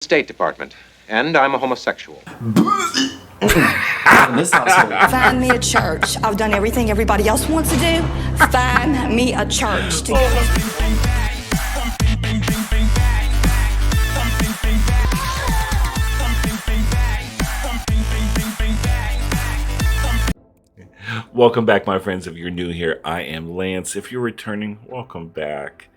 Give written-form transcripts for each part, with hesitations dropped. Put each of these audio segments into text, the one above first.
State Department, and I'm a homosexual. This household. Find me a church. I've done everything everybody else wants to do. Find me a church. Welcome back, my friends. If you're new here, I am Lance. If you're returning, welcome back.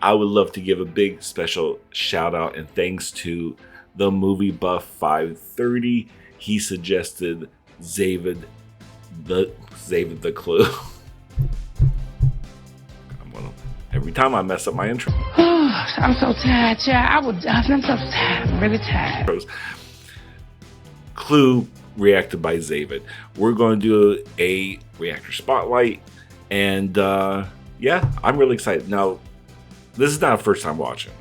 I would love to give a big special shout out and thanks to the Movie Buff 530. He suggested Zavid the Clue. Every time I mess up my intro. I'm so tired, child. I'm so tired. I'm really tired. Clue reacted by Zavid. We're going to do a reactor spotlight, and yeah, I'm really excited. Now, this is not a first time watching.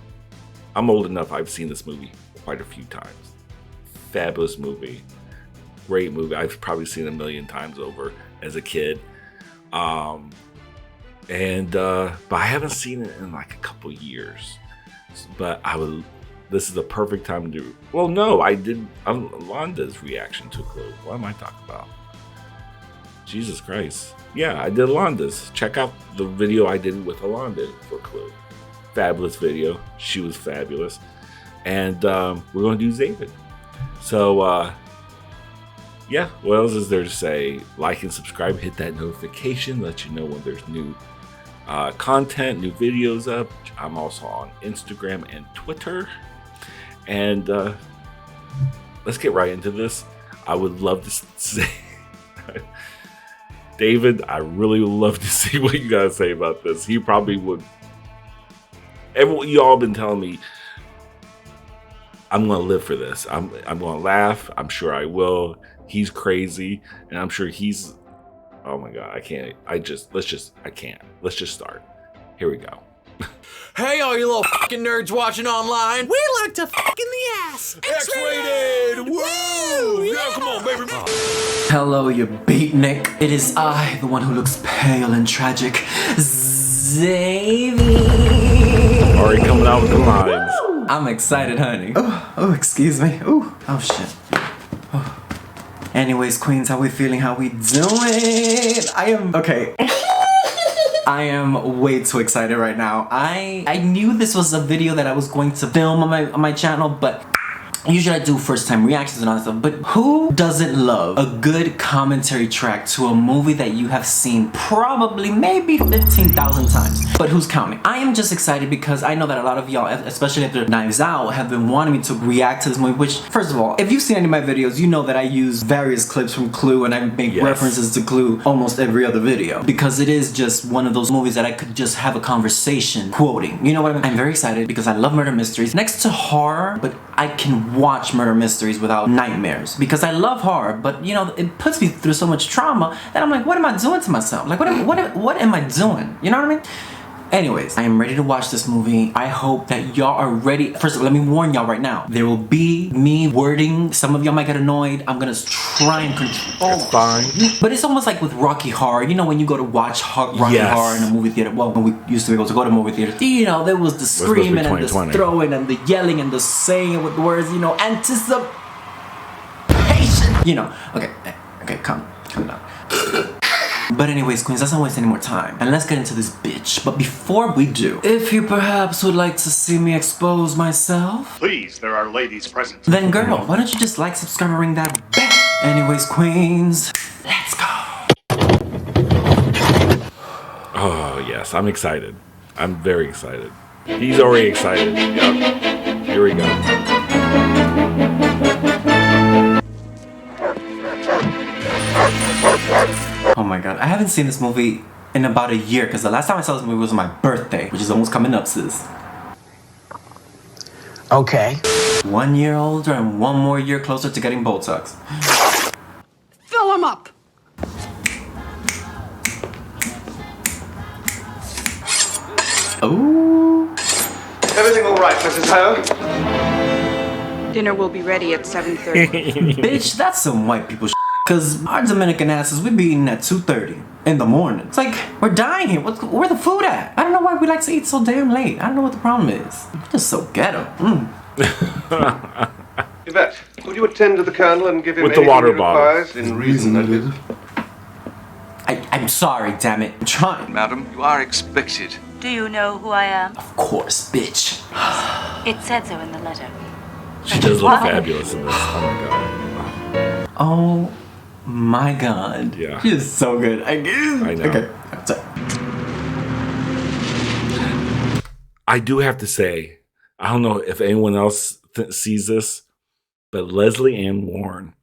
I'm old enough. I've seen this movie quite a few times. Fabulous movie, great movie. I've probably seen it a million times over as a kid. But I haven't seen it in like a couple years. But this is the perfect time to do. Well, no, I did Alonda's reaction to Clue. What am I talking about? Jesus Christ. Yeah, I did Alonda's. Check out the video I did with Alonda for Clue. Fabulous video. She was fabulous. And we're going to do Zavid. So, yeah, what else is there to say? Like and subscribe, hit that notification, let you know when there's new content, new videos up. I'm also on Instagram and Twitter. And let's get right into this. I would love to say, David, I really would love to see what you guys say about this. He probably would. You all been telling me I'm going to live for this. I'm going to laugh. I'm sure I will. He's crazy, and I'm sure he's. Oh my God, I can't. I can't. Let's just start. Here we go. Hey, all you little fucking nerds watching online. We like to fuck in the ass. X-rated. Woo! Yeah, come on, baby. Hello, you beatnik. It is I, the one who looks pale and tragic, Xavier. Already coming out with the lines. I'm excited, honey. Oh, excuse me. Oh shit. Oh. Anyways, queens, how we feeling? How we doing? I am way too excited right now. I knew this was a video that I was going to film on my channel, but usually I do first time reactions and all that stuff, but who doesn't love a good commentary track to a movie that you have seen probably maybe 15,000 times? But who's counting? I am just excited because I know that a lot of y'all, especially after Knives Out, have been wanting me to react to this movie, which, first of all, if you've seen any of my videos, you know that I use various clips from Clue and I make references to Clue almost every other video because it is just one of those movies that I could just have a conversation quoting. You know what I mean? I'm very excited because I love murder mysteries. Next to horror, but I can watch murder mysteries without nightmares because I love horror, but you know, it puts me through so much trauma that I'm like, what am I doing to myself? Like, what am I doing? You know what I mean? Anyways, I am ready to watch this movie. I hope that y'all are ready. First of all, let me warn y'all right now. There will be me wording. Some of y'all might get annoyed. I'm gonna try and control. It's fine. But it's almost like with Rocky Horror. You know when you go to watch Rocky Horror in a movie theater? Well, when we used to be able to go to movie theaters, you know, there was the screaming and the throwing and the yelling and the saying with the words, you know, anticipation. You know, okay, calm down. But anyways, queens, let's not waste any more time. And let's get into this bitch. But before we do, if you perhaps would like to see me expose myself, please, there are ladies present. Then girl, why don't you just like, subscribe, and ring that bell? Anyways, queens, let's go. Oh, yes, I'm excited. I'm very excited. He's already excited. Yep. Here we go. Oh my God, I haven't seen this movie in about a year because the last time I saw this movie was on my birthday, which is almost coming up, sis. Okay. 1 year older and 1 more year closer to getting Botox. Fill him up. Ooh. Everything all right, Mrs. Ho? Dinner will be ready at 7:30. Bitch, that's some white people shit. Cause our Dominican asses, we be eating at 2:30 in the morning. It's like, we're dying here. Where the food at? I don't know why we like to eat so damn late. I don't know what the problem is. We're just so ghetto. Yvette, would you attend to the Colonel and give him With the anything water he bottle. requires? In reason, that is. I'm sorry, damn it. I'm trying. Madam, you are expected. Do you know who I am? Of course, bitch. It said so in the letter. She does look fabulous in this. Oh my god. Oh my god. Yeah. She is so good. I know. Okay. Sorry. I do have to say, I don't know if anyone else sees this, but Leslie Ann Warren.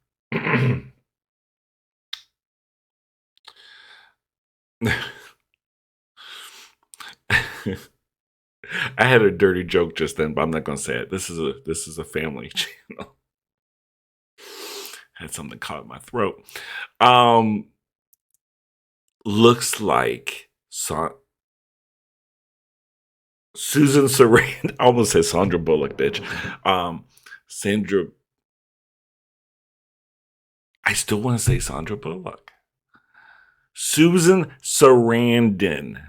I had a dirty joke just then, but I'm not going to say it. This is a family channel. Had something caught in my throat. Looks like Susan Sarandon. I almost said Sandra Bullock, bitch. Sandra. I still want to say Sandra Bullock. Susan Sarandon.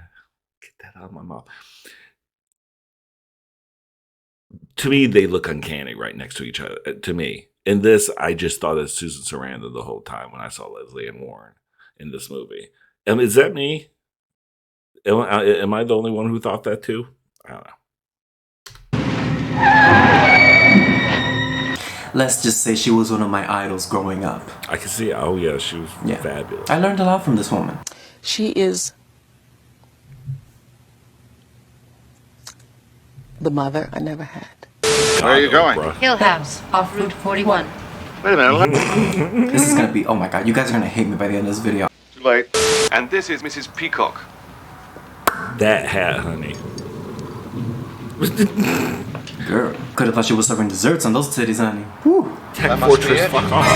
Get that out of my mouth. To me, they look uncanny right next to each other. To me. In this, I just thought of Susan Sarandon the whole time when I saw Leslie Ann Warren in this movie. Is that me? Am I the only one who thought that too? I don't know. Let's just say she was one of my idols growing up. I can see. Oh yeah, she was fabulous. I learned a lot from this woman. She is the mother I never had. Where are you going? Hill House, off Route 41. Wait a minute. This is gonna be, oh my god, you guys are gonna hate me by the end of this video. Too late. And this is Mrs. Peacock. That hat, honey. Girl, could have thought she was serving desserts on those titties, honey. Whew. Tech Fortress, fuck off.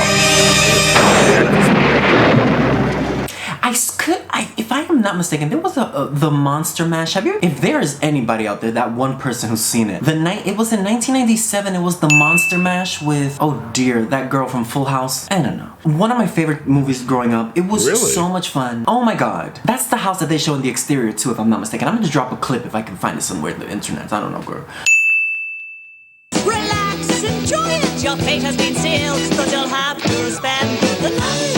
If I am not mistaken, there was the Monster Mash. If there is anybody out there, that one person who's seen it, it was in 1997. It was the Monster Mash with, oh dear, that girl from Full House. I don't know. One of my favorite movies growing up. It was so much fun. Oh my god, that's the house that they show in the exterior too, if I'm not mistaken. I'm gonna drop a clip if I can find it somewhere in the internet. I don't know, girl. Relax, enjoy it. Your fate has been sealed, but you'll have to spend the night.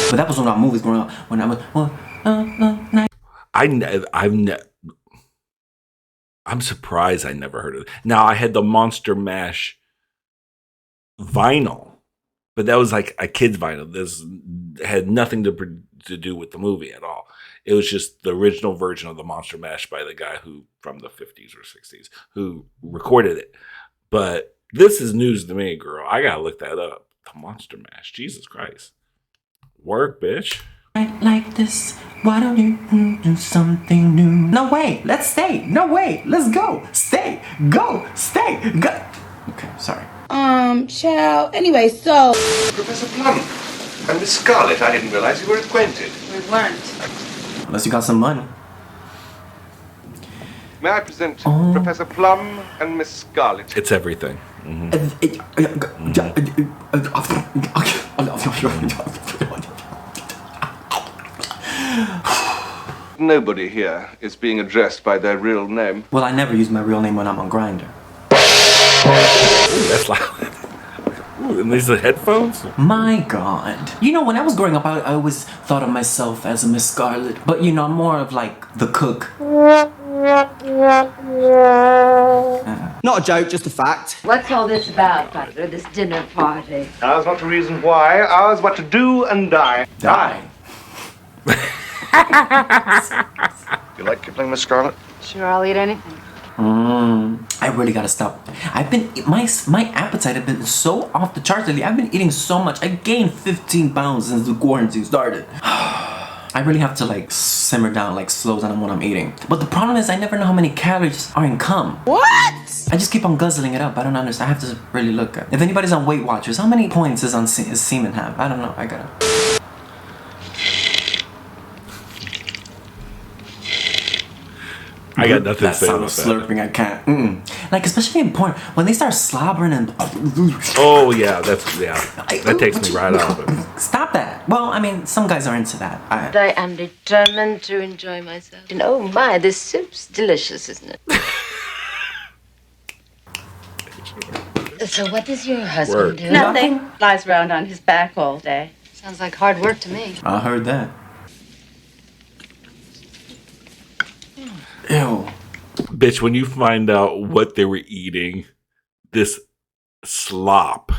But that was one of our movies growing up. When I was, I'm surprised I never heard of it. Now I had the Monster Mash vinyl, but that was like a kid's vinyl. This had nothing to do with the movie at all. It was just the original version of the Monster Mash by the guy who from the 50s or 60s who recorded it. But this is news to me, girl. I gotta look that up. The Monster Mash. Jesus Christ. Work, bitch. Like this, why don't you do something new? No way, let's stay. No way, let's go. Stay, go, stay, go. Okay, sorry. Child. Anyway, so. Professor Plum and Miss Scarlet, I didn't realize you were acquainted. We weren't. Unless you got some money. May I present Professor Plum and Miss Scarlet? It's everything. Mm-hmm. Nobody here is being addressed by their real name. Well, I never use my real name when I'm on Grindr. Ooh, that's loud. Ooh, and these are headphones? My god. You know, when I was growing up, I always thought of myself as a Miss Scarlet. But, you know, I'm more of like the cook. Not a joke, just a fact. What's all this about, Butler, this dinner party? Ours not to reason why, ours what to do and die. Die. You like Kipling, Miss Scarlet? Sure, I'll eat anything. I really gotta stop. My appetite has been so off the charts lately. I've been eating so much. I gained 15 pounds since the quarantine started. I really have to like simmer down, like slow down on what I'm eating. But the problem is I never know how many calories are in cum. What? I just keep on guzzling it up. I don't understand. I have to really look at. If anybody's on Weight Watchers, how many points is semen have? I don't know. I gotta. I got nothing that to say sound about of slurping, I can't. Like, especially in porn, when they start slobbering and... Oh, yeah, that takes me right out of it. Stop that. Well, I mean, some guys are into that. I am determined to enjoy myself. And oh my, this soup's delicious, isn't it? So what does your husband do? Nothing. Lies around on his back all day. Sounds like hard work to me. I heard that. Ew. Bitch, when you find out what they were eating, this slop.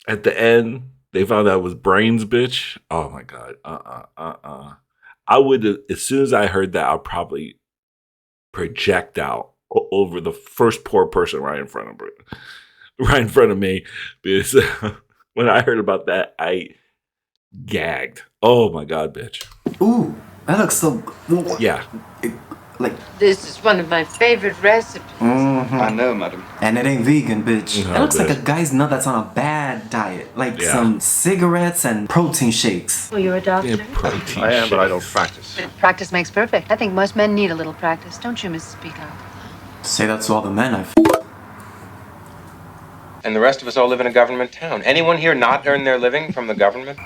At the end, they found out it was brains, bitch. Oh my God. I would, as soon as I heard that, I'll probably project out over the first poor person right in front of me. Because when I heard about that, I gagged. Oh my God, bitch. Ooh, that looks so good. Yeah. This is one of my favorite recipes. Mm-hmm. I know, madam. And it ain't vegan, bitch. No, It looks like bitch. a guy's nut that's on a bad diet. Like some cigarettes and protein shakes. Oh, you're a doctor? Protein I am, but I don't shakes. practice. Practice makes perfect. I think most men need a little practice. Don't you, Mrs. Peacock? Say that to all the men I've... And the rest of us all live in a government town. Anyone here not earn their living from the government?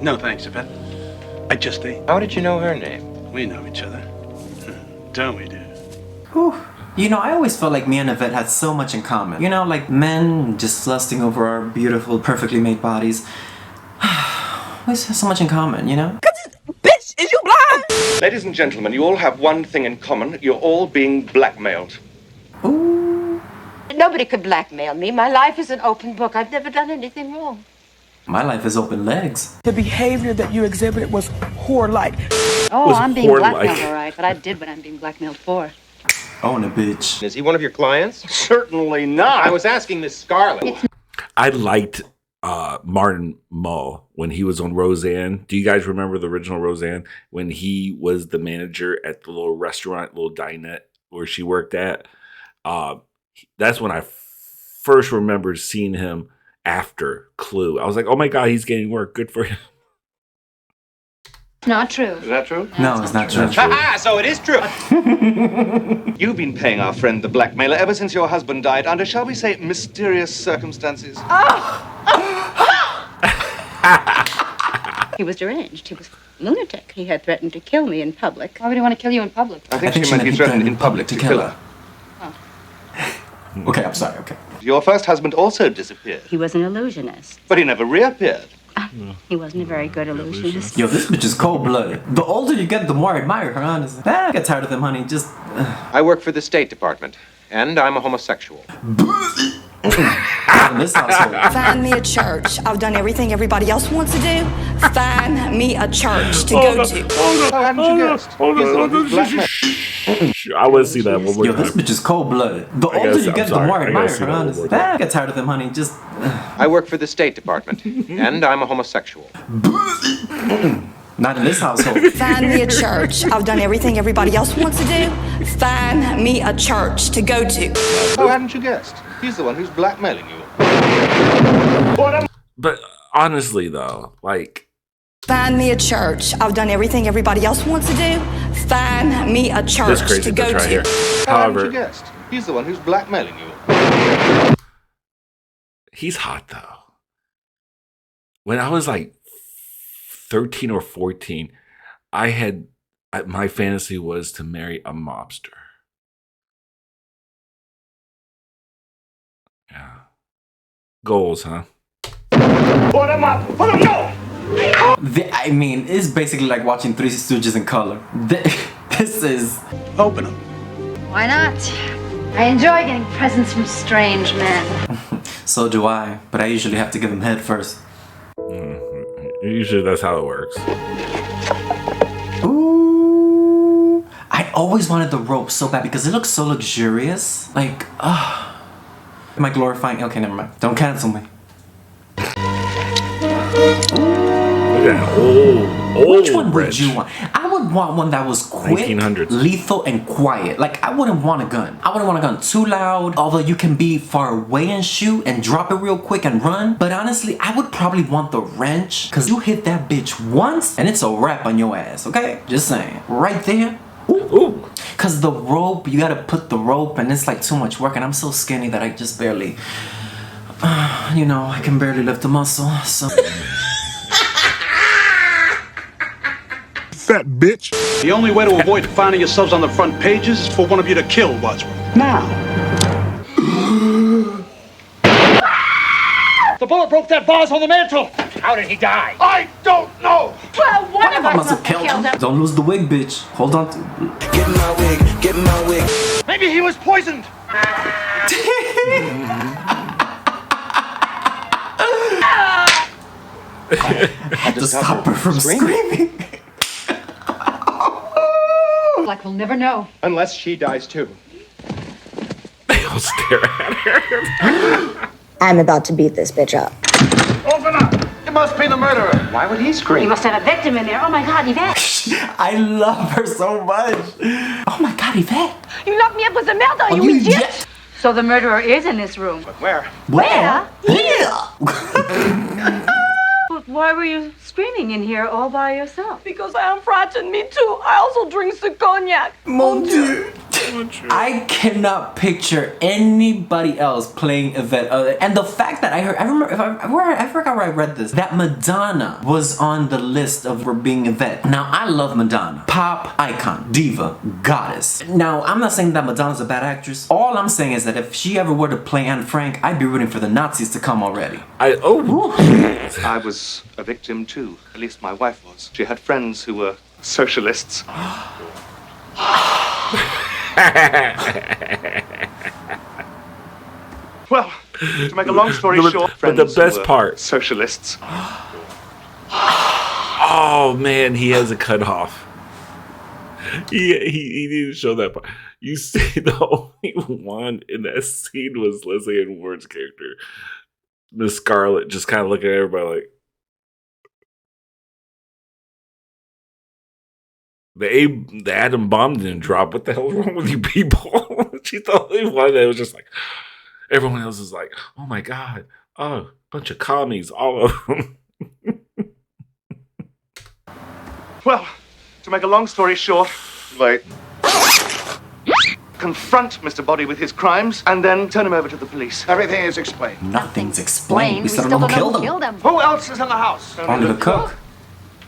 No, thanks, Yvette. I just ate. How did you know her name? We know each other. Don't we, dude? Whew. You know, I always felt like me and Yvette had so much in common. You know, like men just lusting over our beautiful, perfectly made bodies. We have so much in common, you know? Bitch, is you blind? Ladies and gentlemen, you all have one thing in common. You're all being blackmailed. Ooh. Nobody could blackmail me. My life is an open book. I've never done anything wrong. My life is open legs. The behavior that you exhibited was whore-like. Oh, I'm being whore-like. blackmailed, all right. But I did what I'm being blackmailed for. Own a bitch. Is he one of your clients? Certainly not. I was asking Miss Scarlett. I liked Martin Mull when he was on Roseanne. Do you guys remember the original Roseanne? When he was the manager at the little restaurant, little dinette where she worked at? That's when I first remembered seeing him after Clue. I was like, oh my God, he's getting work. Good for him. Not true. Is that true? No, it's not true. Ha so it is true. You've been paying our friend the blackmailer ever since your husband died under, shall we say, mysterious circumstances. He was deranged. He was lunatic. He had threatened to kill me in public. Why would he want to kill you in public? I think she meant he threatened in public to kill her. Okay, I'm sorry, okay. Your first husband also disappeared, He was an illusionist. but he never reappeared. He wasn't a very good illusionist. Yo, this bitch is cold-blooded. The older you get, the more I admire her, honestly. I get tired of them, honey. Just... I work for the State Department, and I'm a homosexual. in this household. Find me a church. I've done everything everybody else wants to do. Find me a church to go to. I want to see that one more Yo, time. this bitch is cold-blooded. The older you get, the more I admire her, honestly. I get tired of them, honey. Just... I work for the State Department, and I'm a homosexual. Not in this household. Find me a church. I've done everything everybody else wants to do. Find me a church to go to. Oh, hadn't you guessed? He's the one who's blackmailing you. But honestly, though, like... Find me a church. I've done everything everybody else wants to do. Find me a church to go right to. here. How However, hadn't you guessed? He's the one who's blackmailing you. he's hot, though. When I was like 13 or 14, my fantasy was to marry a mobster. Yeah. Goals, huh? Put him up! Put him down! I mean, it's basically like watching Three Stooges in color. This is... Open them. Why not? I enjoy getting presents from strange men. So do I, but I usually have to give them head first. Usually that's how it works. Ooh. I always wanted the rope so bad because it looks so luxurious. Like, am I glorifying? Okay, never mind. Don't cancel me. Look at that old Which one bridge. would you want? I would want one that was quick, 1900s. lethal, and quiet. Like, I wouldn't want a gun. I wouldn't want a gun too loud, although you can be far away and shoot and drop it real quick and run. But honestly, I would probably want the wrench, because you hit that bitch once and it's a wrap on your ass, okay? Just saying. Right there. Ooh. Because the rope, you gotta put the rope and it's like too much work, and I'm so skinny that I just barely... You know, I can barely lift a muscle, so... Fat bitch. The only way to avoid finding yourselves on the front pages is for one of you to kill Wadsworth. Now. The bullet broke that vase on the mantle. How did he die? I don't know. Well, one of us must have killed him. Don't lose the wig, bitch. Hold on to... Get my wig. Get my wig. Maybe he was poisoned. I had to stop her from screaming. Like we'll never know. Unless she dies too. They all stare at her. I'm about to beat this bitch up. Open up! It must be the murderer. Why would he scream? You must have a victim in there. Oh my God, Yvette. I love her so much. Oh my God, Yvette. You locked me up with the murderer, you idiot. So the murderer is in this room. But where? Where? Here. But why were you screaming in here all by yourself? Because I am frightened. Me too. I also drink the cognac. Mon Dieu. I cannot picture anybody else playing Yvette. And the fact that I heard, I forgot where I read this, that Madonna was on the list of her being Yvette. Now, I love Madonna. Pop icon, diva, goddess. Now, I'm not saying that Madonna's a bad actress. All I'm saying is that if she ever were to play Anne Frank, I'd be rooting for the Nazis to come already. I was a victim too. At least my wife was. She had friends who were socialists. Well, to make a long story short, but the best part, socialists. Oh man, he has a cutoff. He didn't show that part. You see, the only one in that scene was Leslie Ann Ward's character, Miss Scarlet, just kind of looking at everybody like. The atom bomb didn't drop. What the hell is wrong with you people? She's the only one that was just like, everyone else is like, oh my God, oh, bunch of commies, all of them. Well, to make a long story short, confront Mr. Body with his crimes and then turn him over to the police. Everything is explained. Nothing's explained. We still don't know who killed him. Who else is in the house? Only the cook.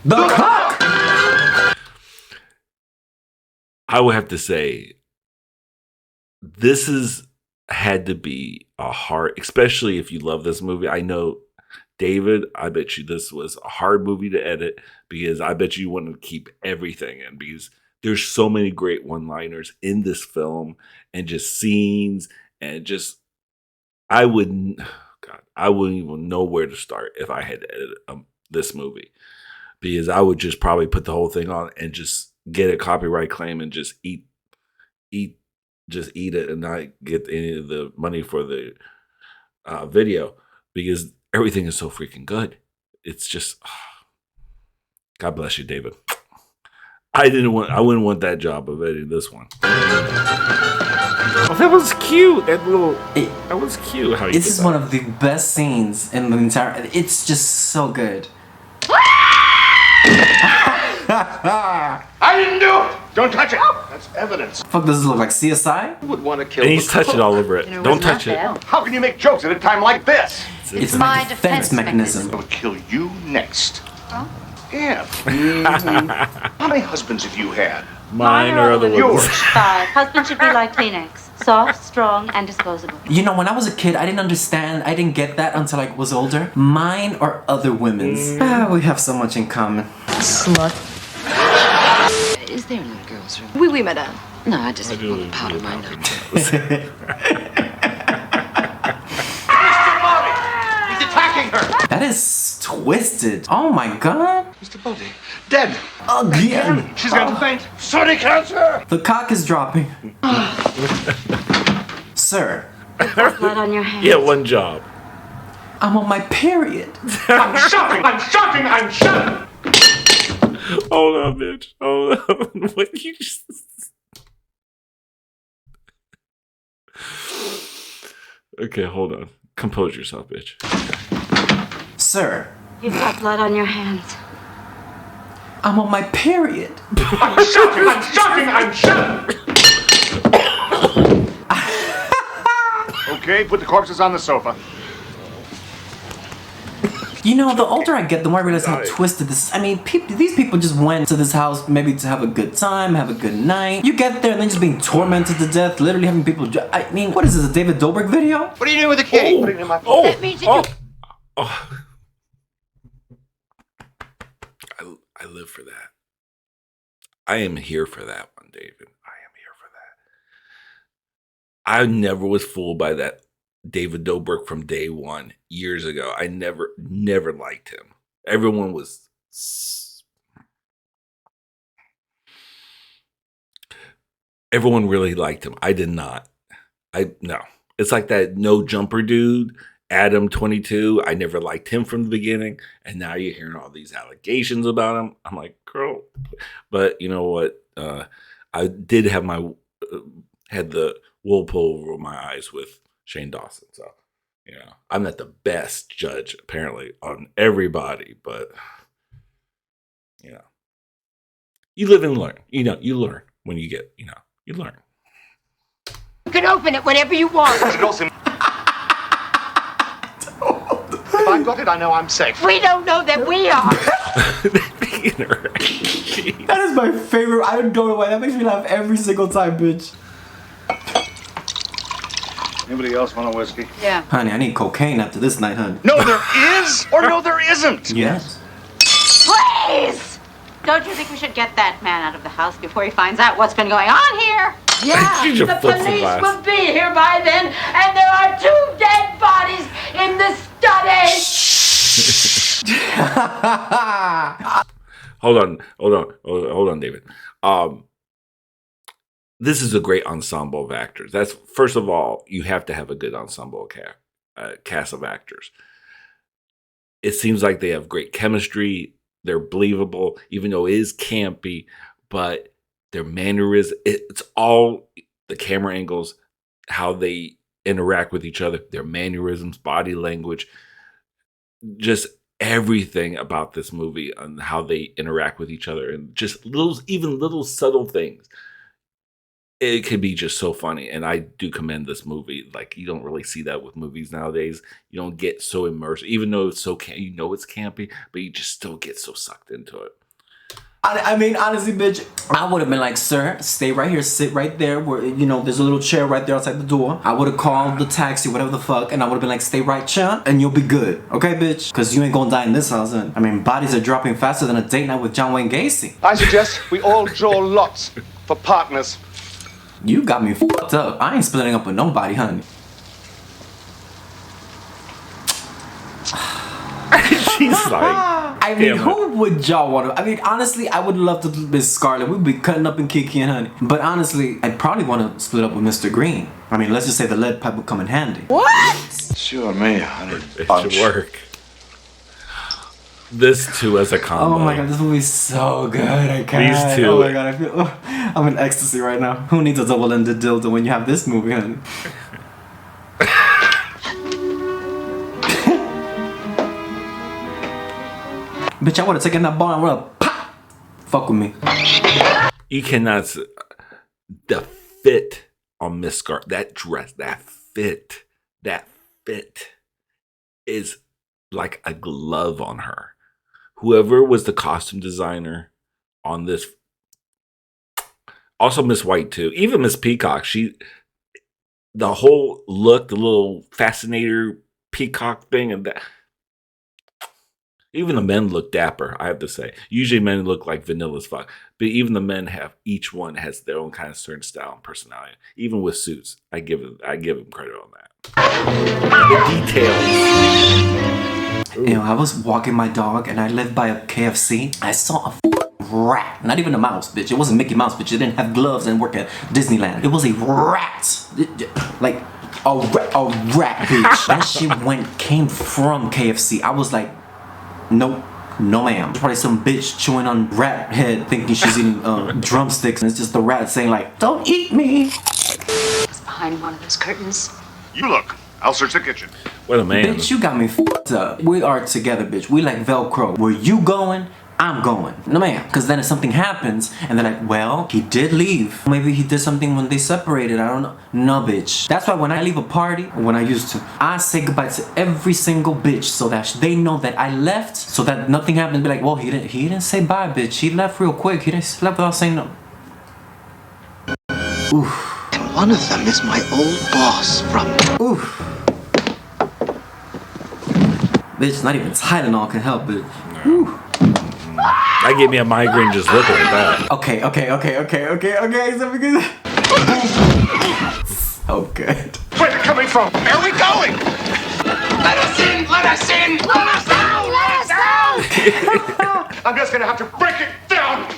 The cook! I would have to say, this had to be a hard, especially if you love this movie. I know, David, I bet you this was a hard movie to edit because I bet you want to keep everything in because there's so many great one-liners in this film and just scenes and just, I wouldn't even know where to start if I had to edit this movie because I would just probably put the whole thing on and just get a copyright claim and just eat it and not get any of the money for the video because everything is so freaking good. It's just, God bless you, David. I wouldn't want that job of editing this one. Oh, that was cute. That was cute. How this is one of the best scenes in the entire. It's just so good. I didn't do it! Don't touch it! That's evidence. Fuck, does this look like CSI? Who would want to kill and he's touching all over it. Don't touch it. How can you make jokes at a time like this? It's my defense mechanism. I will kill you next. Huh? Yeah. How many husbands have you had? Mine or other yours? 5. Husbands should be like Kleenex. Soft, strong, and disposable. You know, when I was a kid, I didn't understand. I didn't get that until I was older. Mine or other women's. We have so much in common. Slut. Is there in the girls' room? Oui, madame. No, I just want to powder my nose. Mr. Body! He's attacking her! That is twisted. Oh my God. Mr. Body, dead. Again. She's going to faint. Sorry, cancer. The cock is dropping. Sir. Blood on your hands. Yeah, one job. I'm on my period. I'm shouting! I'm shouting! I'm shouting! Hold on, bitch. Hold on. What you just... Okay, hold on. Compose yourself, bitch. Sir. You've got blood on your hands. I'm on my period. I'm shouting! I'm shouting! I'm shouting! Okay, put the corpses on the sofa. You know, the older I get, the more I realize how twisted this is. I mean, these people just went to this house maybe to have a good time, have a good night. You get there and then just being tormented to death, literally having people. I mean, what is this, a David Dobrik video? What are you doing with the kitty? Put it in my Oh, I live for that. I am here for that one, David. I am here for that. I never was fooled by that David Dobrik from day one years ago. I never liked him. Everyone was. Everyone really liked him. I did not. No. It's like that no jumper dude, Adam 22. I never liked him from the beginning, and now you're hearing all these allegations about him. I'm like, girl. But you know what? I did have had the wool pull over my eyes with Shane Dawson. So, you know, I'm not the best judge apparently on everybody, but you know, you live and learn. You know, you learn when you get. You know, you learn. You can open it whenever you want. If I've got it, I know I'm safe. We don't know that we are. That is my favorite. I don't know why. That makes me laugh every single time, bitch. Anybody else want a whiskey? Yeah. Honey, I need cocaine after this night, honey. No, there is, or no, there isn't. Yes. Please! Don't you think we should get that man out of the house before he finds out what's been going on here? Yeah, the police will be here by then, and there are 2 dead bodies in the study. Hold on, David. This is a great ensemble of actors. That's first of all, you have to have a good ensemble cast of actors. It seems like they have great chemistry. They're believable, even though it is campy, but their mannerisms, it's all the camera angles, how they interact with each other, their mannerisms, body language, just everything about this movie and how they interact with each other, and just little subtle things. It could be just so funny, and I do commend this movie. Like, you don't really see that with movies nowadays. You don't get so immersed, even though it's so you know it's campy, but you just still get so sucked into it. I mean, honestly, bitch, I would have been like, sir, stay right here, sit right there, where, you know, there's a little chair right there outside the door. I would have called the taxi, whatever the fuck, and I would have been like, stay right here, and you'll be good, okay, bitch? Because you ain't gonna die in this house, and I mean, bodies are dropping faster than a date night with John Wayne Gacy. I suggest we all draw lots for partners. You got me fucked up. I ain't splitting up with nobody, honey. She's like, I mean, who would y'all want to? I mean, honestly, I would love to Miss Scarlet. We'd be cutting up and kicking, honey. But honestly, I'd probably want to split up with Mr. Green. I mean, let's just say the lead pipe would come in handy. What? Sure, me, honey. It should work. This two as a combo. Oh my god, this movie's so good. I can't. These two. Oh my god, I'm in ecstasy right now. Who needs a double-ended dildo when you have this movie, honey? Bitch, I would have taken that ball and would have pop. Fuck with me. You cannot. The fit on Miss Scarlet, that dress, that fit is like a glove on her. Whoever was the costume designer on this, also Miss White too, even Miss Peacock, the whole look, the little fascinator peacock thing, and that. Even the men look dapper, I have to say. Usually men look like vanilla as fuck. But even the men each one has their own kind of certain style and personality. Even with suits, I give them credit on that. The details. You know, I was walking my dog and I lived by a KFC. I saw a rat. Not even a mouse, bitch. It wasn't Mickey Mouse, bitch. It didn't have gloves and work at Disneyland. It was a rat. Like, a rat, bitch. That shit came from KFC. I was like, nope, no ma'am. Probably some bitch chewing on rat head thinking she's eating drumsticks, and it's just the rat saying like, don't eat me. It's behind one of those curtains. You look. I'll search the kitchen. What a man. Bitch, you got me fucked up. We are together, bitch. We like Velcro. Where you going, I'm going. No ma'am. Because then if something happens and they're like, well, he did leave. Maybe he did something when they separated. I don't know. No, bitch. That's why when I leave a party, when I used to, I say goodbye to every single bitch so that they know that I left, so that nothing happened. Be like, well, he didn't say bye, bitch. He left real quick. He left without saying no. Oof. And one of them is my old boss from... Oof. Bitch, not even Tylenol can help, bitch. No. That gave me a migraine just looking at that. Okay. So because... so good. Where's it coming from? Where are we going? Let us in! Let us in! Let us out! Let us out! I'm just gonna have to break it down!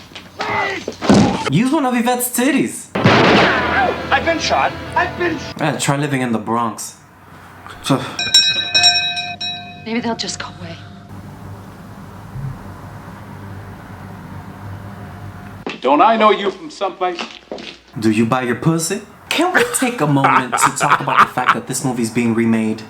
Use one of Yvette's titties. I've been shot. I've been... Try living in the Bronx. So... Maybe they'll just go away. Don't I know you from someplace? Do you buy your pussy? Can we take a moment to talk about the fact that this movie's being remade?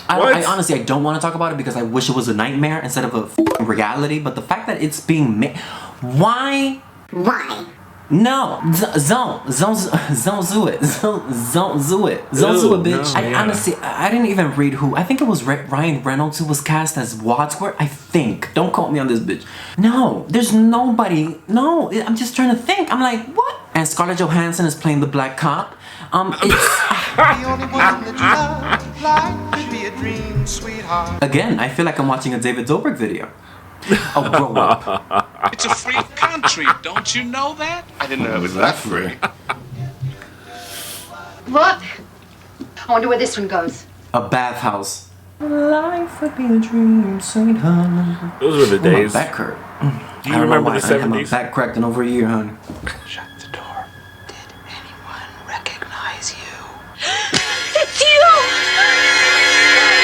I honestly, I don't want to talk about it because I wish it was a nightmare instead of a reality, but the fact that it's being made... Why? Why? No, don't do it, bitch. No, honestly, I didn't even read who. I think it was Ryan Reynolds who was cast as Wadsworth. I think. Don't quote me on this, bitch. No, there's nobody. No, I'm just trying to think. I'm like, what? And Scarlett Johansson is playing the black cop. Again, I feel like I'm watching a David Dobrik video. Oh, grow up. It's a free country, don't you know that? I didn't know it was that free. Look! I wonder where this one goes. A bathhouse. Life would be a dream, sweetheart. Those were the days. My back hurt. Do you remember the 70s? I had my back cracked in over a year, honey. Shut the door. Did anyone recognize you? It's you!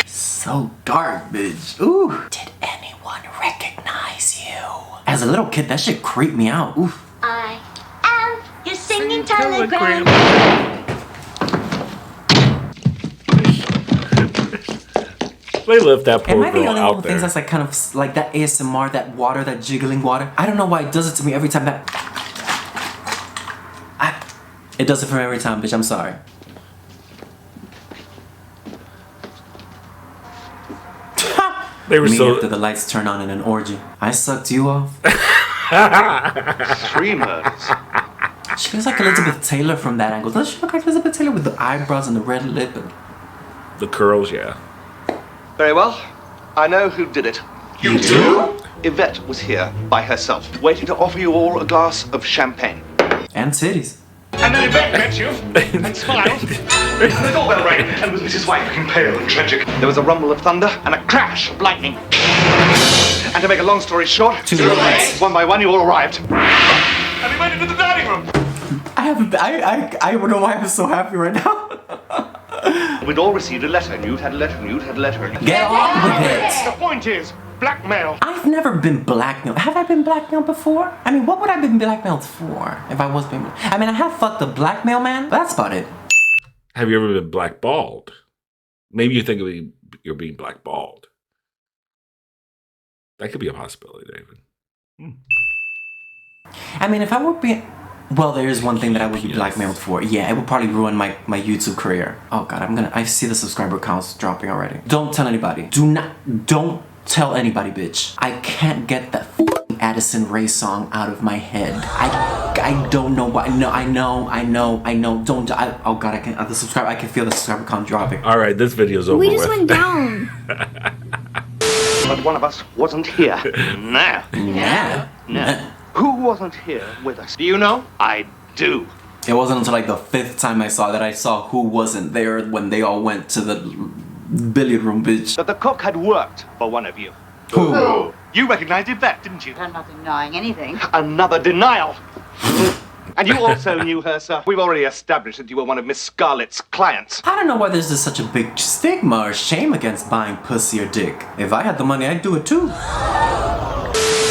So dark, bitch. Ooh. Did anyone recognize you? As a little kid, that shit creeped me out. Oof. I am your singing telegram. They left that poor Am I the girl only one out who there. thinks that's like kind of like that ASMR, that water, that jiggling water? I don't know why it does it to me every time that... It does it for me every time, bitch. I'm sorry. They were so... after the lights turn on in an orgy. I sucked you off. 3 murders. She looks like Elizabeth Taylor from that angle. Does she look like Elizabeth Taylor with the eyebrows and the red lip? And... The curls, yeah. Very well. I know who did it. You do? Yvette was here by herself, waiting to offer you all a glass of champagne. And titties. And then Yvette met you and smiled. The doorbell rang, and was Mrs. White looking pale and tragic. There was a rumble of thunder and a crash of lightning. And to make a long story short, Too late. one by one you all arrived. And we went into the dining room. I don't know why I'm so happy right now. We'd all received a letter, and you'd had a letter, and you'd had a letter. Get on with it. The point is, blackmail. I've never been blackmailed. Have I been blackmailed before? I mean, what would I have been blackmailed for if I was being... I mean, I have fucked a blackmail man, but that's about it. Have you ever been blackballed? Maybe you think you're being blackballed. That could be a possibility, David. I mean, if I were being... Well, there is one thing that I would be blackmailed for. Yeah, it would probably ruin my YouTube career. Oh God, I see the subscriber counts dropping already. Don't tell anybody. Don't tell anybody, bitch. I can't get that Addison Rae song out of my head. I don't know why. No, I know. Don't. Oh God, I can feel the subscriber count dropping. All right, this video's over. We just went down. But one of us wasn't here. No. No. Who wasn't here with us? Do you know? I do. It wasn't until like the 5th time I saw that I saw who wasn't there when they all went to the billiard room, bitch. That the cook had worked for one of you. Who? You recognized Yvette, didn't you? I'm not denying anything. Another denial. And you also knew her, sir. We've already established that you were one of Miss Scarlett's clients. I don't know why there's just such a big stigma or shame against buying pussy or dick. If I had the money, I'd do it too.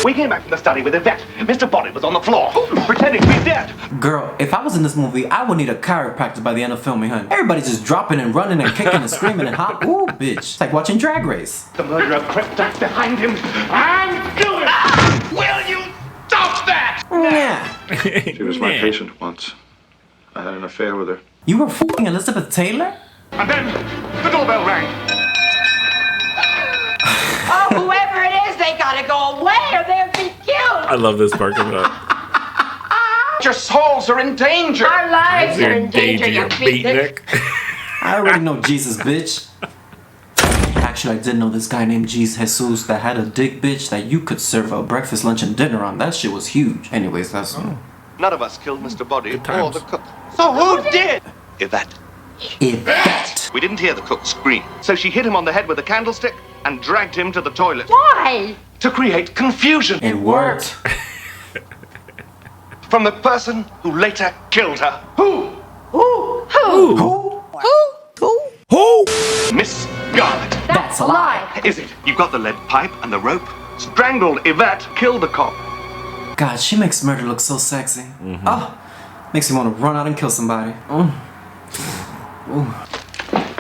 We came back from the study with Yvette. Mr. Body was on the floor, pretending to be dead. Girl, if I was in this movie, I would need a chiropractor by the end of filming, honey. Everybody's just dropping and running and kicking and screaming and hop. Ooh, bitch. It's like watching Drag Race. The murderer crept up behind him and killed him. Yeah. She was my patient once. I had an affair with her. You were f***ing Elizabeth Taylor? And then the doorbell rang. Oh, whoever it is, they gotta go away or they'll be killed. I love this part coming up. Your souls are in danger. Our lives are in danger, you beatnik. I already know Jesus, bitch. Actually, I did know this guy named Jesus that had a dick bitch that you could serve a breakfast, lunch, and dinner on. That shit was huge. Anyways, that's... None of us killed Mr. Body or the cook. So who did? Yvette. Yvette. We didn't hear the cook scream, so she hit him on the head with a candlestick and dragged him to the toilet. Why? To create confusion. It worked. From the person who later killed her. Who? Miss Garnett. That's a lie. Is it? You've got the lead pipe and the rope. Strangled Yvette, killed the cop. God, she makes murder look so sexy. Oh, makes me want to run out and kill somebody.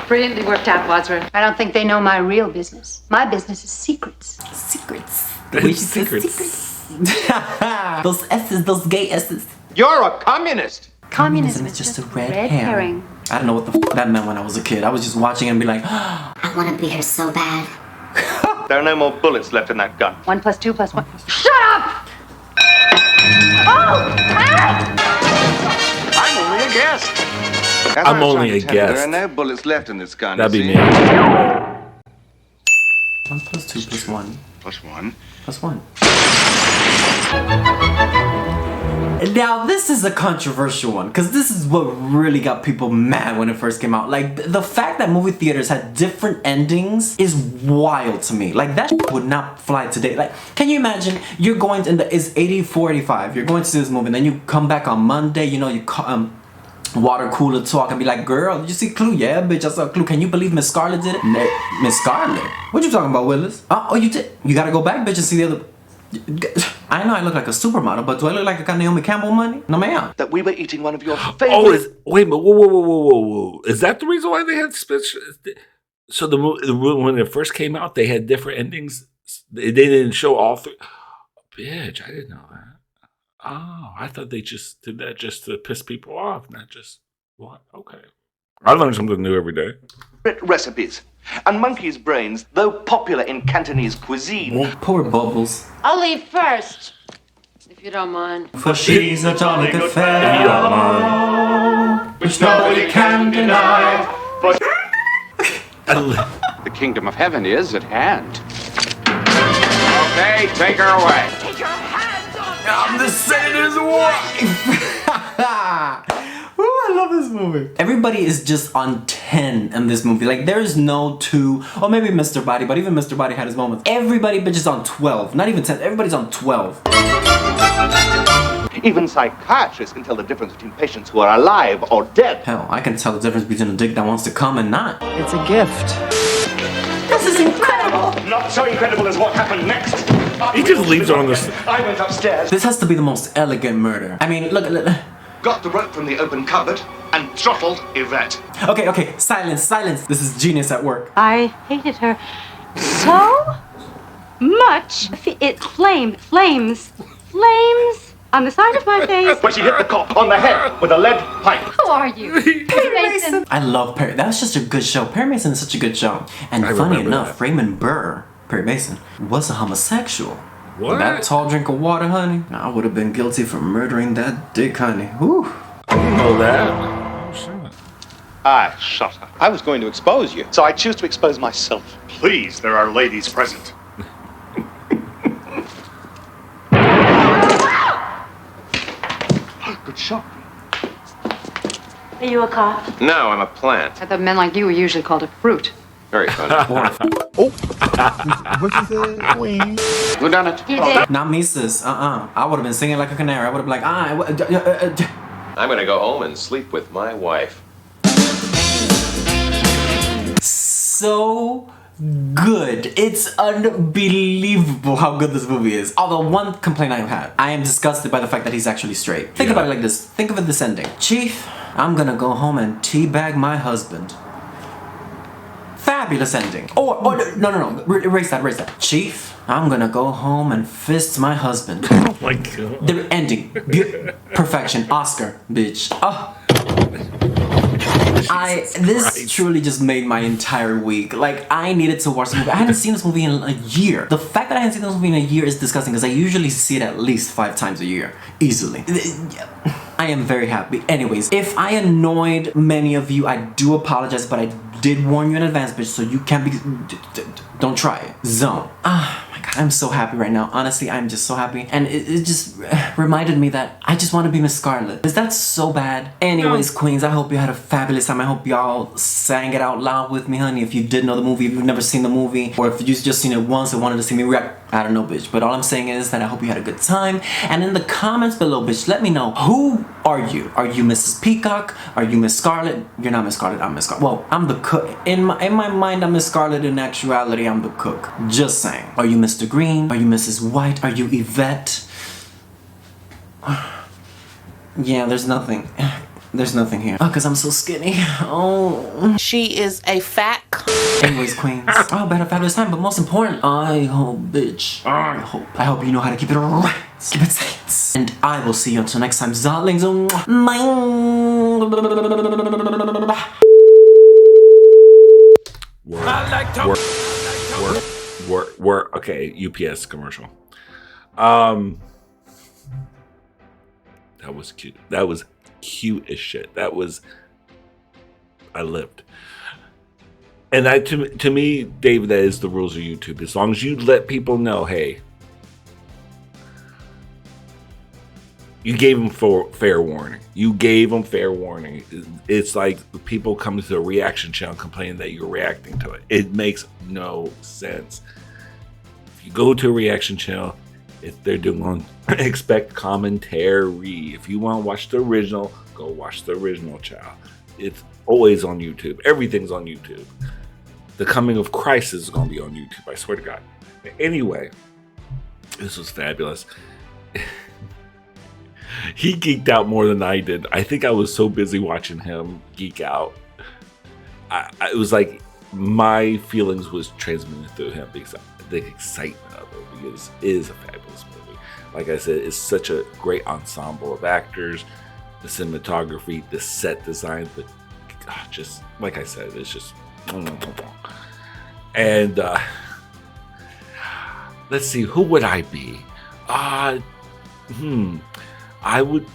Brilliantly worked out, Wadsworth. I don't think they know my real business. My business is secrets. Secrets. Secrets. Those S's, those gay S's. You're a communist. Communism is just a red herring. I don't know what the f that meant when I was a kid. I was just watching it and be like, I want to be here so bad. There are no more bullets left in that gun. 1 + 2 + 1. Shut up! Oh! I'm only a guest. I'm only a There are guest. no bullets left in this gun. That'd be you me. see. 1 + 2 + 1 Plus one. + 1. Now, this is a controversial one, because this is what really got people mad when it first came out. Like, the fact that movie theaters had different endings is wild to me. Like, that would not fly today. Like, can you imagine, you're going to, it's 84, 85, you're going to see this movie, and then you come back on Monday, you know, you water cooler talk and be like, girl, did you see Clue? Yeah, bitch, I saw Clue. Can you believe Miss Scarlet did it? Miss Scarlet? What you talking about, Willis? Oh, you did? You gotta go back, bitch, and see the other... I know I look like a supermodel, but do I look like I got Naomi Campbell money? No, ma'am. That we were eating one of your favorite... Oh, wait a minute. Whoa. Is that the reason why they had special... So the movie, when it first came out, they had different endings? They didn't show all three? Oh, bitch, I didn't know that. Oh, I thought they just did that just to piss people off, not just... What? Okay. I learn something new every day. Recipes. And monkey's brains, though popular in Cantonese cuisine... Poor Bubbles. I'll leave first, if you don't mind. For she's a jolly good If you don't mind. fellow, which nobody can deny. The kingdom of heaven is at hand. Okay, take her away. Take your hands off me! I'm the senator's wife! Ooh, I love this movie. Everybody is just on 10 in this movie. Like, there is no 2, or maybe Mr. Body, but even Mr. Body had his moments. Everybody bitch is on 12. Not even 10, everybody's on 12. Even psychiatrists can tell the difference between patients who are alive or dead. Hell, I can tell the difference between a dick that wants to come and not. It's a gift. This is incredible! Not so incredible as what happened next. He just leaves her on the... I went upstairs. This has to be the most elegant murder. I mean, look. Got the rope from the open cupboard and throttled Yvette. Okay, silence. This is genius at work. I hated her so much. It flames on the side of my face. When she hit the cop on the head with a lead pipe. Who are you? Perry Mason. I love Perry. That was just a good show. Perry Mason is such a good show. And funny enough, Raymond Burr, Perry Mason, was a homosexual. What? That tall drink of water, honey. I would have been guilty for murdering that dick, honey. Whew. I didn't know that. Oh, shit. I shot her. I was going to expose you, so I choose to expose myself. Please, there are ladies present. Good shot. Are you a cop? No, I'm a plant. I thought men like you were usually called a fruit. Very funny. What you said? Queen. Who done it? You did. Not me, sis. I would have been singing like a canary. I would have been like, I'm gonna go home and sleep with my wife. So good. It's unbelievable how good this movie is. Although one complaint I have, I am disgusted by the fact that he's actually straight. Think about it like this. Think of it this ending. Chief, I'm gonna go home and teabag my husband. fabulous ending. Oh, no. Erase that. Chief, I'm gonna go home and fist my husband. Oh my god. The ending. Perfection. Oscar, bitch. Oh. This truly just made my entire week. Like, I needed to watch the movie. I hadn't seen this movie in a year. The fact that I hadn't seen this movie in a year is disgusting because I usually see it at least 5 times a year. Easily. I am very happy. Anyways, if I annoyed many of you, I do apologize, but I did warn you in advance, bitch, so you can't be... Don't try it. Zone. Ah, my God, I'm so happy right now. Honestly, I'm just so happy. And it just reminded me that I just want to be Miss Scarlet. Is that so bad? Anyways, queens, I hope you had a fabulous time. I hope y'all sang it out loud with me, honey. If you did know the movie, if you've never seen the movie, or if you just seen it once and wanted to see me react, I don't know, bitch. But all I'm saying is that I hope you had a good time. And in the comments below, bitch, let me know, who are you? Are you Mrs. Peacock? Are you Miss Scarlet? You're not Miss Scarlet, I'm Miss Scarlet. Well, I'm the cook. In my mind, I'm Miss Scarlet. In actuality, I'm the cook. Just saying. Are you Mr. Green? Are you Mrs. White? Are you Yvette? Yeah, there's nothing. There's nothing here. Oh, because I'm so skinny. Oh. She is a fat Anyways, queens. Oh, but a fabulous time. But most important, I hope, bitch. I hope you know how to keep it right. Keep it tight. And I will see you until next time. Zartlings. Work. Okay, UPS commercial. That was cute. That was cute as shit. That was... I lived. And to me, Dave, that is the rules of YouTube. As long as you let people know, hey, you gave them fair warning. You gave them fair warning. It's like people come to the reaction channel complaining that you're reacting to it. It makes no sense. If you go to a reaction channel, if they're doing expect commentary. If you want to watch the original, go watch the original, child. It's always on YouTube. Everything's on YouTube. The Coming of Christ is going to be on YouTube, I swear to God. Anyway, this was fabulous. He geeked out more than I did. I think I was so busy watching him geek out. It was like my feelings was transmitted through him because the excitement of it, because it is a fabulous movie. Like I said, it's such a great ensemble of actors, the cinematography, the set design, just like I said, it's just... And let's see, who would I be? I would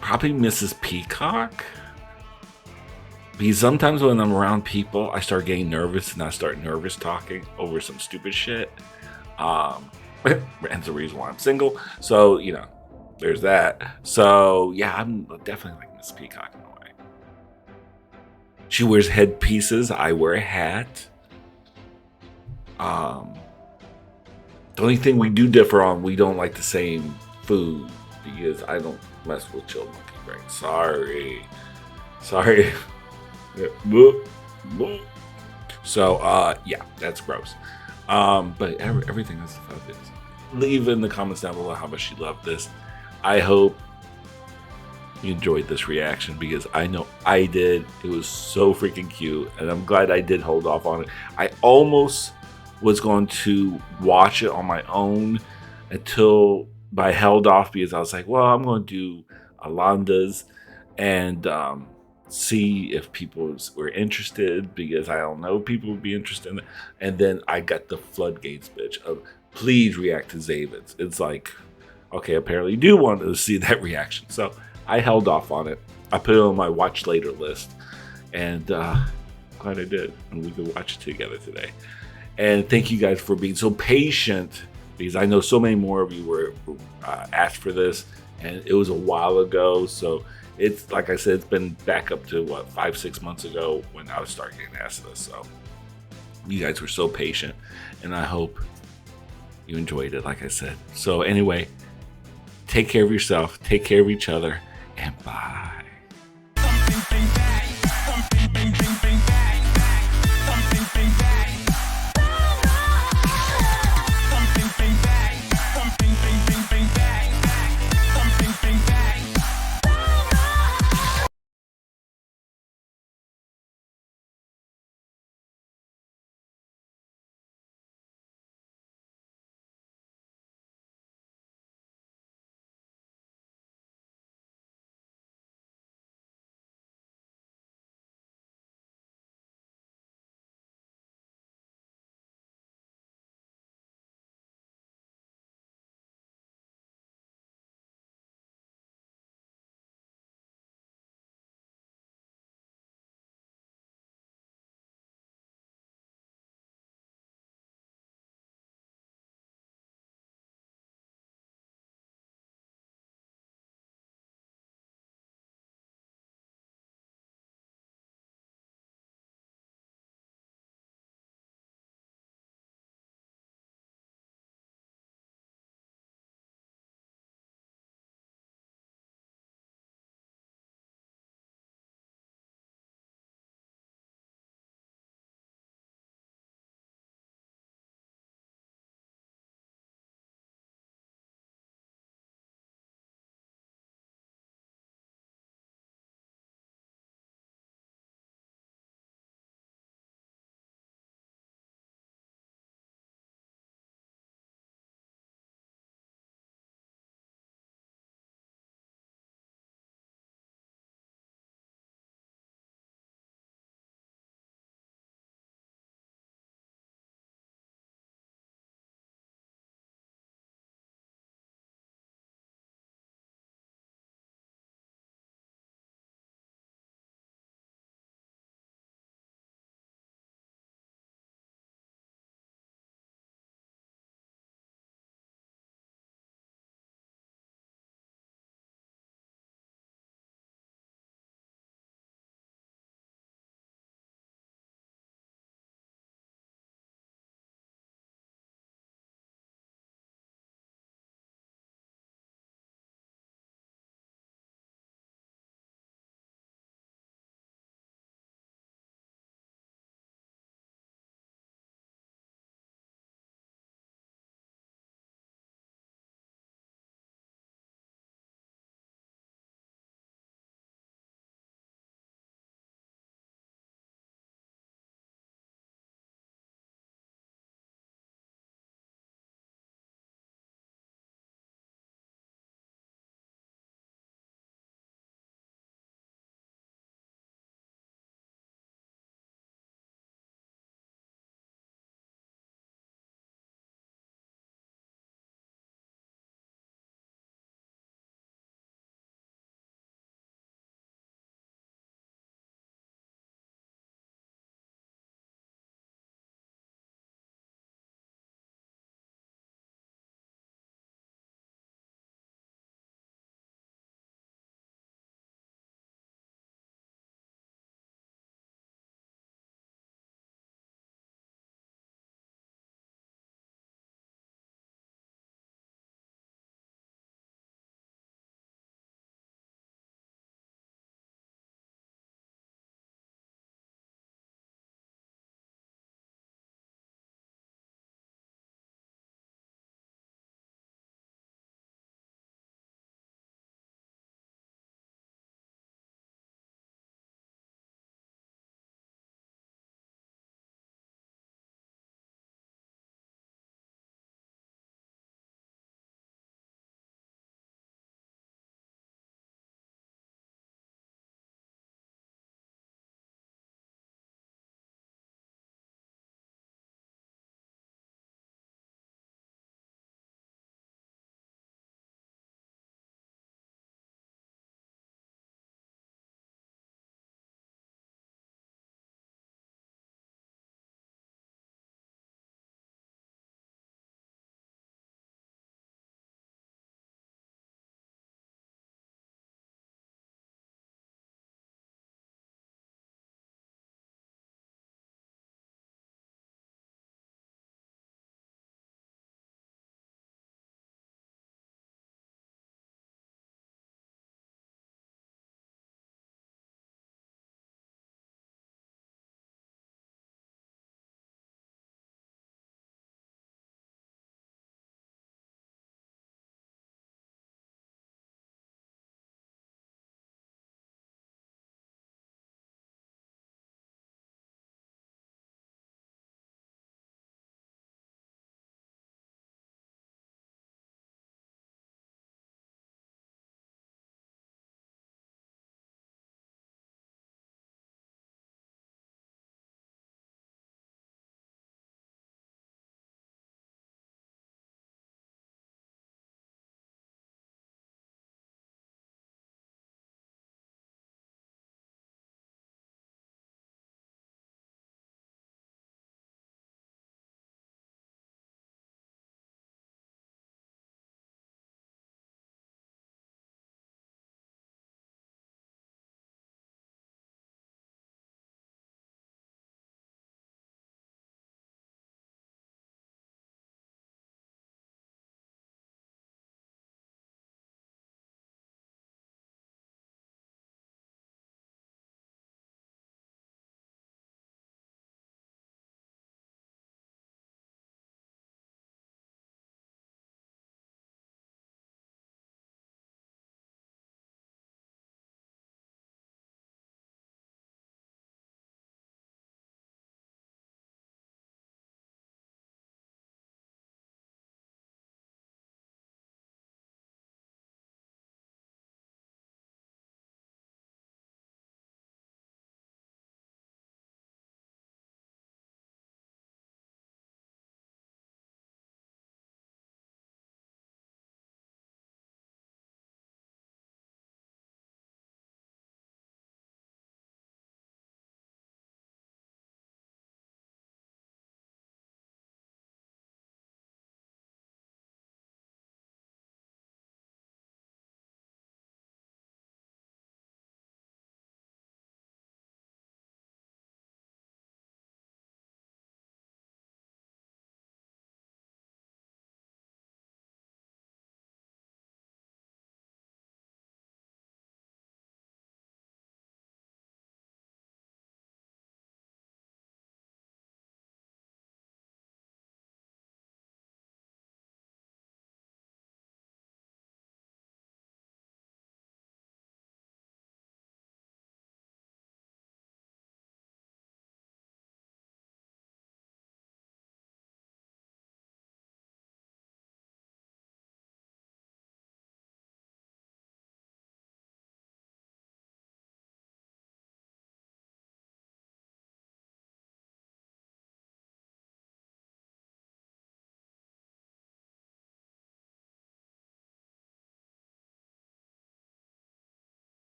probably Mrs. Peacock, because sometimes when I'm around people I start getting nervous and I start nervous talking over some stupid shit. And the reason why I'm single, so you know, there's that. So yeah, I'm definitely like Miss Peacock in a way. She wears headpieces, I wear a hat. The only thing we do differ on, we don't like the same food, because I don't mess with chilled monkey brain. Sorry. So yeah, that's gross. But everything else about this. Leave in the comments down below how much you loved this. I hope you enjoyed this reaction, because I know I did. It was so freaking cute, and I'm glad I did hold off on it. I almost was going to watch it on my own but I held off because I was like, well, I'm going to do Alonda's and see if people were interested, because I don't know if people would be interested in it. And then I got the floodgates, bitch, of please react to Zavid's. It's like, okay, apparently you do want to see that reaction. So I held off on it. I put it on my watch later list, and glad I did. And we could watch it together today. And thank you guys for being so patient, because I know so many more of you were asked for this, and it was a while ago. So it's, like I said, it's been back up to what, 5-6 months ago when I was starting getting asked this. So you guys were so patient, and I hope you enjoyed it, like I said. So anyway, take care of yourself, take care of each other, and bye.